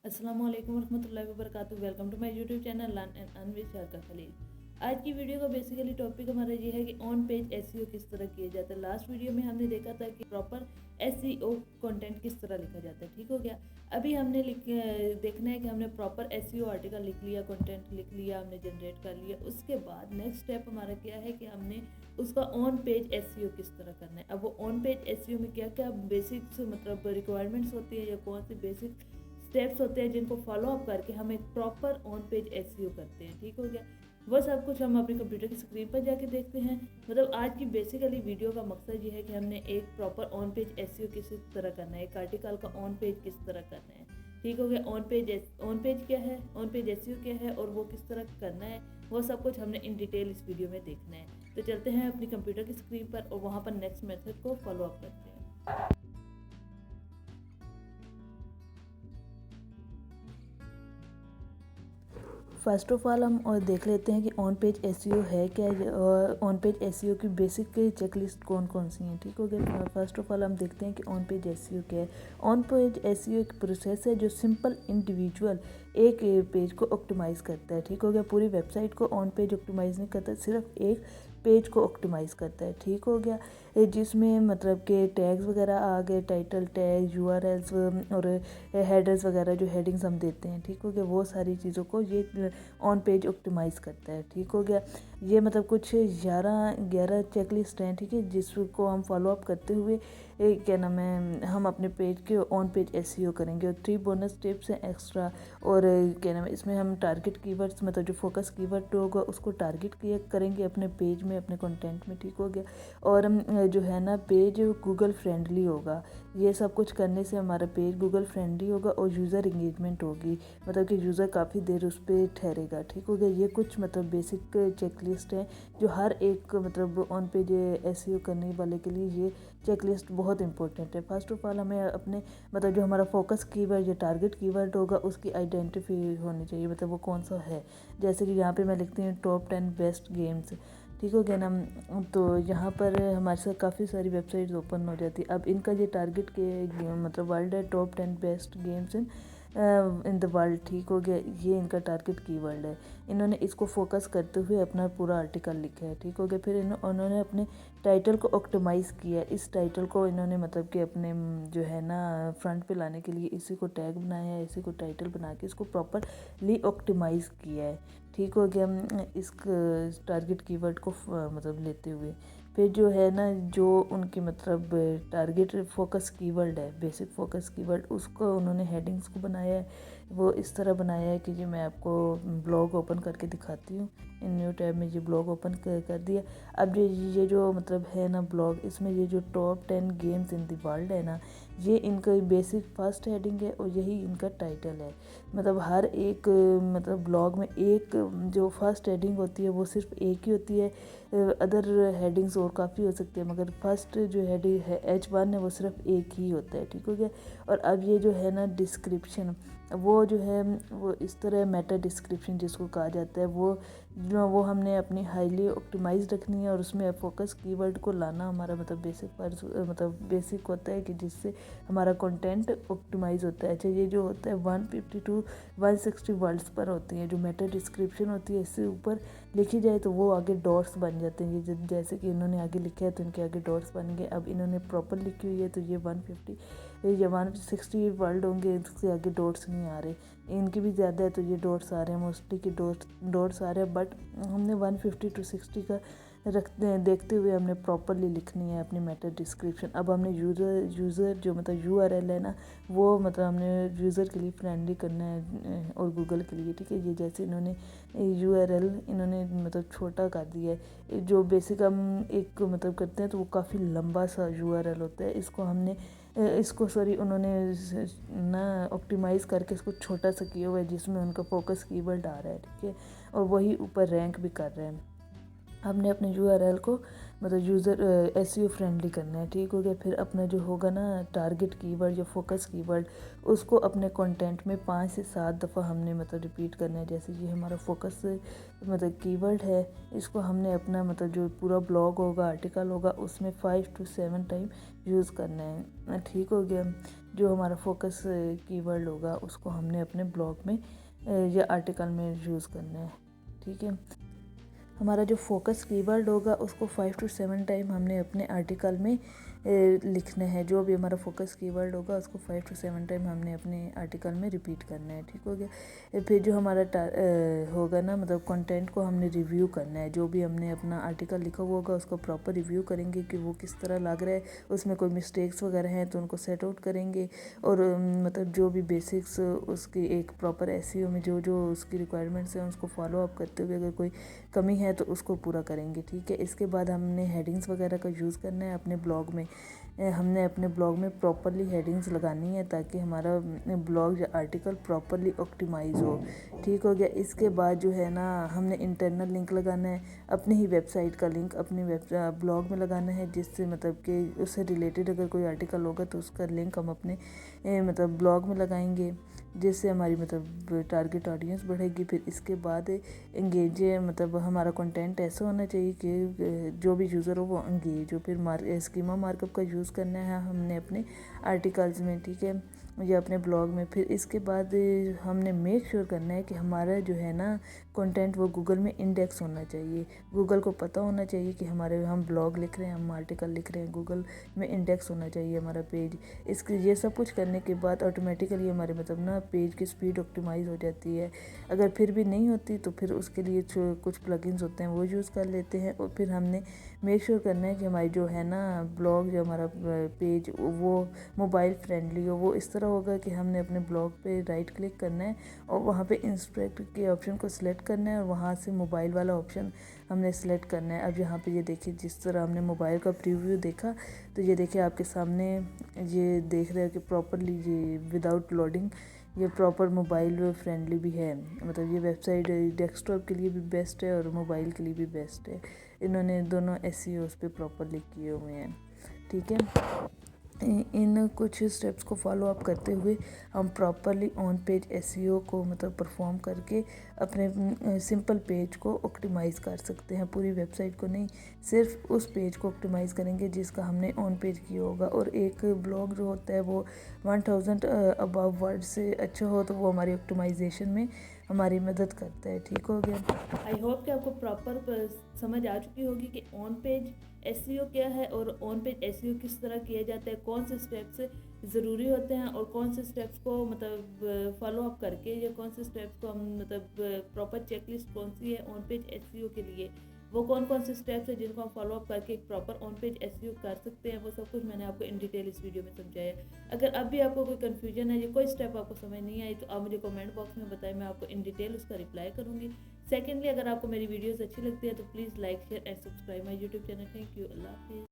अस्सलामुअलैकुम वरहमतुल्लाहि वबरकातुहू। Welcome to my YouTube channel learn and earn with Sharka Khalil. आज की वीडियो का बेसिकली टॉपिक हमारा ये है कि ऑन पेज एसईओ किस तरह किया जाता है। लास्ट वीडियो में हमने देखा था कि प्रॉपर एसईओ कंटेंट किस तरह लिखा जाता है, ठीक हो गया। अभी हमने देखना है कि हमने प्रॉपर एसईओ आर्टिकल लिख लिया, कंटेंट लिख लिया, हमने जनरेट कर लिया। उसके बाद नेक्स्ट स्टेप हमारा क्या है कि हमने उसका ऑन पेज एसईओ किस तरह करना है। अब वो ऑन पेज एसईओ में क्या क्या बेसिक्स मतलब रिक्वायरमेंट्स होती है या कौन सी बेसिक स्टेप्स होते हैं जिनको फॉलो अप करके हम एक प्रॉपर ऑन पेज एसईओ करते हैं, ठीक हो गया। वो सब कुछ हम अपने कंप्यूटर की स्क्रीन पर जाके देखते हैं। मतलब आज की बेसिकली वीडियो का मकसद ये है कि हमने एक प्रॉपर ऑन पेज एसईओ किस तरह करना है, एक आर्टिकल का ऑन पेज किस तरह करना है, ठीक हो गया। ऑन पेज क्या है, ऑन पेज एसईओ क्या है और वो किस तरह करना है, वो सब कुछ हमने इन डिटेल इस वीडियो में देखना है। तो चलते हैं अपनी कंप्यूटर की स्क्रीन पर और वहाँ पर नेक्स्ट मेथड को फॉलो अप करते हैं। फर्स्ट ऑफ ऑल हम और देख लेते हैं कि ऑन पेज एसईओ है क्या, और ऑन पेज एसईओ की बेसिक चेकलिस्ट कौन कौन सी हैं, ठीक हो गया। फर्स्ट ऑफ ऑल हम देखते हैं कि ऑन पेज एसईओ क्या है। ऑन पेज एसईओ एक प्रोसेस है जो सिंपल इंडिविजुअल एक पेज को ऑप्टिमाइज करता है, ठीक हो गया। पूरी वेबसाइट को ऑन पेज ऑप्टिमाइज नहीं करता, सिर्फ एक पेज को ऑप्टिमाइज करता है, ठीक हो गया। जिसमें मतलब के टैग्स वगैरह आ गए, टाइटल टैग, यूआरएल्स और हेडर्स वगैरह जो हेडिंग्स हम देते हैं, ठीक हो गया। वो सारी चीज़ों को ये ऑन पेज ऑप्टिमाइज करता है, ठीक हो गया। ये मतलब कुछ 11 चेकलिस्ट हैं, ठीक है, जिसको हम फॉलो अप करते हुए क्या नाम है हम अपने पेज के ऑन पेज एसईओ करेंगे। और 3 बोनस टिप्स हैं एक्स्ट्रा। और क्या नाम है इसमें हम टारगेट कीवर्ड्स मतलब जो फोकस कीवर्ड होगा उसको टारगेट किया करेंगे अपने पेज में, अपने कंटेंट में, ठीक हो गया। और जो है ना पेज गूगल फ्रेंडली होगा। ये सब कुछ करने से हमारा पेज गूगल फ्रेंडली होगा और यूज़र इंगेजमेंट होगी, मतलब कि यूज़र काफ़ी देर उस पर ठहरेगा, ठीक हो गया। ये कुछ मतलब बेसिक चेकलिस्ट है जो हर एक मतलब ऑन पेज एसईओ करने वाले के लिए ये चेकलिस्ट बहुत इंपॉर्टेंट है। फर्स्ट ऑफ ऑल हमें अपने मतलब जो हमारा फोकस कीवर्ड या टारगेट कीवर्ड होगा उसकी आइडेंटिफाई होनी चाहिए, मतलब वो कौन सा है। जैसे कि यहाँ पे मैं लिखती हूँ टॉप 10 बेस्ट गेम्स, ठीक हो गया ना। तो यहाँ पर हमारे साथ काफ़ी सारी वेबसाइट्स ओपन हो जाती है। अब इनका ये टारगेट के मतलब वर्ल्ड है top 10 best games in the world, ठीक हो गया। ये इनका टारगेट कीवर्ड है। इन्होंने इसको फोकस करते हुए अपना पूरा आर्टिकल लिखा है, ठीक हो गया। फिर उन्होंने अपने टाइटल को ऑप्टिमाइज़ किया। इस टाइटल को इन्होंने मतलब कि अपने जो है ना फ्रंट पे लाने के लिए इसी को टैग बनाया है, इसी को टाइटल बना के इसको प्रॉपरली ऑप्टिमाइज़ किया है, ठीक हो गया। इस टारगेट कीवर्ड को मतलब लेते हुए फिर जो है ना जो उनकी मतलब टारगेट फोकस कीवर्ड है, बेसिक फोकस कीवर्ड, उसको उन्होंने हेडिंग्स को बनाया है। वो इस तरह बनाया है कि जी मैं आपको ब्लॉग ओपन करके दिखाती हूँ। इन न्यू टैब में ये ब्लॉग ओपन कर दिया। अब ये जो मतलब है ना ब्लॉग, इसमें ये जो top 10 games in the world है ना, ये इनका बेसिक फर्स्ट हेडिंग है और यही इनका टाइटल है। मतलब हर एक मतलब ब्लॉग में एक जो फर्स्ट हेडिंग होती है वो सिर्फ एक ही होती है। अदर हेडिंग्स और काफ़ी हो सकती है, मगर फर्स्ट जो हेडिंग है H1 है वो सिर्फ एक ही होता है, ठीक हो गया। और अब ये जो है ना डिस्क्रिप्शन, वो जो है वो इस तरह मेटा डिस्क्रिप्शन जिसको कहा जाता है, वो हमने अपनी हाईली ऑप्टिमाइज रखनी है और उसमें फोकस कीवर्ड को लाना हमारा मतलब बेसिक होता है कि जिससे हमारा कंटेंट ऑप्टिमाइज होता है। अच्छा, ये जो होता है 150 to 160 वर्ड्स पर होती है जो मेटा डिस्क्रिप्शन होती है। इससे ऊपर लिखी जाए तो वो आगे डॉट्स बन जाते हैं। ये जैसे कि इन्होंने आगे लिखा है तो इनके आगे डॉट्स बन गए। अब इन्होंने प्रॉपर लिखी हुई है तो ये 150 या 160 वर्ड होंगे, इसके आगे डॉट्स नहीं आ रहे। इनकी भी ज़्यादा है तो ये डॉट्स आ रहे हैं, मोस्टली के डॉट्स आ रहे हैं। बट हमने 150 to 60 का रखते हैं, देखते हुए हमने प्रॉपरली लिखनी है अपनी मेटा डिस्क्रिप्शन। अब हमने यूज़र जो मतलब URL है ना, वो मतलब हमने यूज़र के लिए फ्रेंडली करना है और गूगल के लिए, ठीक है। ये जैसे इन्होंने URL इन्होंने मतलब छोटा कर दिया है। जो बेसिक हम एक मतलब करते हैं तो वो काफ़ी लंबा सा URL होता है। उन्होंने ना ऑप्टिमाइज़ करके इसको छोटा सा किया हुआ है जिसमें उनका फोकस कीवर्ड आ रहा है, ठीक है, और वही ऊपर रैंक भी कर रहे हैं। हमने अपने URL को मतलब यूज़र SEO फ्रेंडली करना है, ठीक हो गया। फिर अपना जो होगा ना टारगेट कीवर्ड या फोकस कीवर्ड, उसको अपने कंटेंट में 5 से 7 दफ़ा हमने मतलब रिपीट करना है। जैसे ये हमारा फोकस मतलब कीवर्ड है, इसको हमने अपना मतलब जो पूरा ब्लॉग होगा, आर्टिकल होगा, उसमें 5 to 7 टाइम यूज़ करना है, ठीक हो गया। जो हमारा फोकस कीवर्ड होगा उसको हमने अपने ब्लॉग में या आर्टिकल में यूज़ करना है। ठीक है, हमारा जो फोकस कीवर्ड होगा उसको 5 to 7 टाइम हमने अपने आर्टिकल में लिखना है। जो भी हमारा फोकस कीवर्ड होगा उसको 5 to 7 टाइम हमने अपने आर्टिकल में रिपीट करना है। ठीक हो गया। फिर जो हमारा होगा ना, मतलब कंटेंट को हमने रिव्यू करना है। जो भी हमने अपना आर्टिकल लिखा हुआ होगा उसको प्रॉपर रिव्यू करेंगे कि वो किस तरह लग रहा है, उसमें कोई मिस्टेक्स वगैरह हैं तो उनको सेट आउट करेंगे। और मतलब जो भी बेसिक्स उसकी एक प्रॉपर एसईओ में जो जो उसकी रिक्वायरमेंट्स हैं उसको फॉलो अप करते हुए अगर कोई कमी है तो उसको पूरा करेंगे। ठीक है, इसके बाद हमने हेडिंग्स वगैरह का यूज़ करना है अपने ब्लॉग में। हमने अपने ब्लॉग में प्रॉपरली हेडिंग्स लगानी है ताकि हमारा ब्लॉग या आर्टिकल प्रॉपरली ऑप्टिमाइज हो। ठीक हो गया। इसके बाद जो है ना, हमने इंटरनल लिंक लगाना है, अपनी ही वेबसाइट का लिंक अपनी ब्लॉग में लगाना है, जिससे मतलब कि उससे रिलेटेड अगर कोई आर्टिकल होगा तो उसका लिंक हम अपने मतलब ब्लॉग में लगाएंगे, जिससे हमारी मतलब टारगेट ऑडियंस बढ़ेगी। फिर इसके बाद एंगेज, मतलब हमारा कंटेंट ऐसा होना चाहिए कि जो भी यूज़र हो वो एंगेज हो। फिर स्कीमा मार्कअप का यूज़ करना है हमने अपने आर्टिकल्स में। ठीक है, या अपने ब्लॉग में। फिर इसके बाद हमने मेक श्योर करना है कि हमारा जो है ना कंटेंट वो गूगल में इंडेक्स होना चाहिए। गूगल को पता होना चाहिए कि हम ब्लॉग लिख रहे हैं, हम आर्टिकल लिख रहे हैं, गूगल में इंडेक्स होना चाहिए हमारा पेज। इसके ये सब कुछ करने के बाद ऑटोमेटिकली हमारे मतलब ना पेज की स्पीड ऑप्टिमाइज़ हो जाती है। अगर फिर भी नहीं होती तो फिर उसके लिए कुछ प्लगइन्स होते हैं वो यूज़ कर लेते हैं। और फिर हमने मेक श्योर करना है कि हमारी जो है ना ब्लॉग, जो हमारा पेज वो मोबाइल फ्रेंडली हो। वो इस तरह होगा कि हमने अपने ब्लॉग पे राइट क्लिक करना है और वहाँ पे इंस्ट्रक्ट के ऑप्शन को सिलेक्ट करना है और वहाँ से मोबाइल वाला ऑप्शन हमने सेलेक्ट करना है। अब यहाँ पे ये देखिए, जिस तरह हमने मोबाइल का प्रीव्यू देखा तो ये देखिए आपके सामने ये देख रहे हैं कि प्रॉपरली ये विदाउट लोडिंग ये प्रॉपर मोबाइल फ्रेंडली भी है। मतलब ये वेबसाइट डेस्कटॉप के लिए भी बेस्ट है और मोबाइल के लिए भी बेस्ट है। इन्होंने दोनों एसईओ उस पर प्रॉपरली किए हुए हैं। ठीक है, इन कुछ स्टेप्स को फॉलो अप करते हुए हम प्रॉपरली ऑन पेज एसईओ को मतलब परफॉर्म करके अपने सिंपल पेज को ऑप्टिमाइज़ कर सकते हैं। पूरी वेबसाइट को नहीं, सिर्फ उस पेज को ऑप्टिमाइज़ करेंगे जिसका हमने ऑन पेज किया होगा। और एक ब्लॉग जो होता है वो 1000 अबव वर्ड से अच्छा हो तो वो हमारी ऑप्टिमाइजेशन में हमारी मदद करता है। ठीक हो गया। आई होप कि आपको प्रॉपर समझ आ चुकी होगी कि ऑन पेज एसईओ क्या है और ऑन पेज एसईओ किस तरह किया जाता है, कौन से स्टेप्स ज़रूरी होते हैं और कौन से स्टेप्स को मतलब फॉलो अप करके या कौन से स्टेप्स को हम मतलब प्रॉपर चेकलिस्ट कौन सी है ऑन पेज एसईओ के लिए, वो कौन कौन से स्टेप्स है जिनको हम फॉलो अप करके एक प्रॉपर ऑन पेज एसईओ कर सकते हैं, वो सब कुछ मैंने आपको इन डिटेल इस वीडियो में समझाया। अगर अब भी आपको कोई कन्फ्यूजन है या कोई स्टेप आपको समझ नहीं आई तो आप मुझे कमेंट बॉक्स में बताएं, मैं आपको इन डिटेल उसका रिप्लाई करूँगी। सेकेंडली, अगर आपको मेरी वीडियोज़ अच्छी लगती है तो please like share and subscribe my YouTube channel. Thank you. अल्लाह हाफिज़।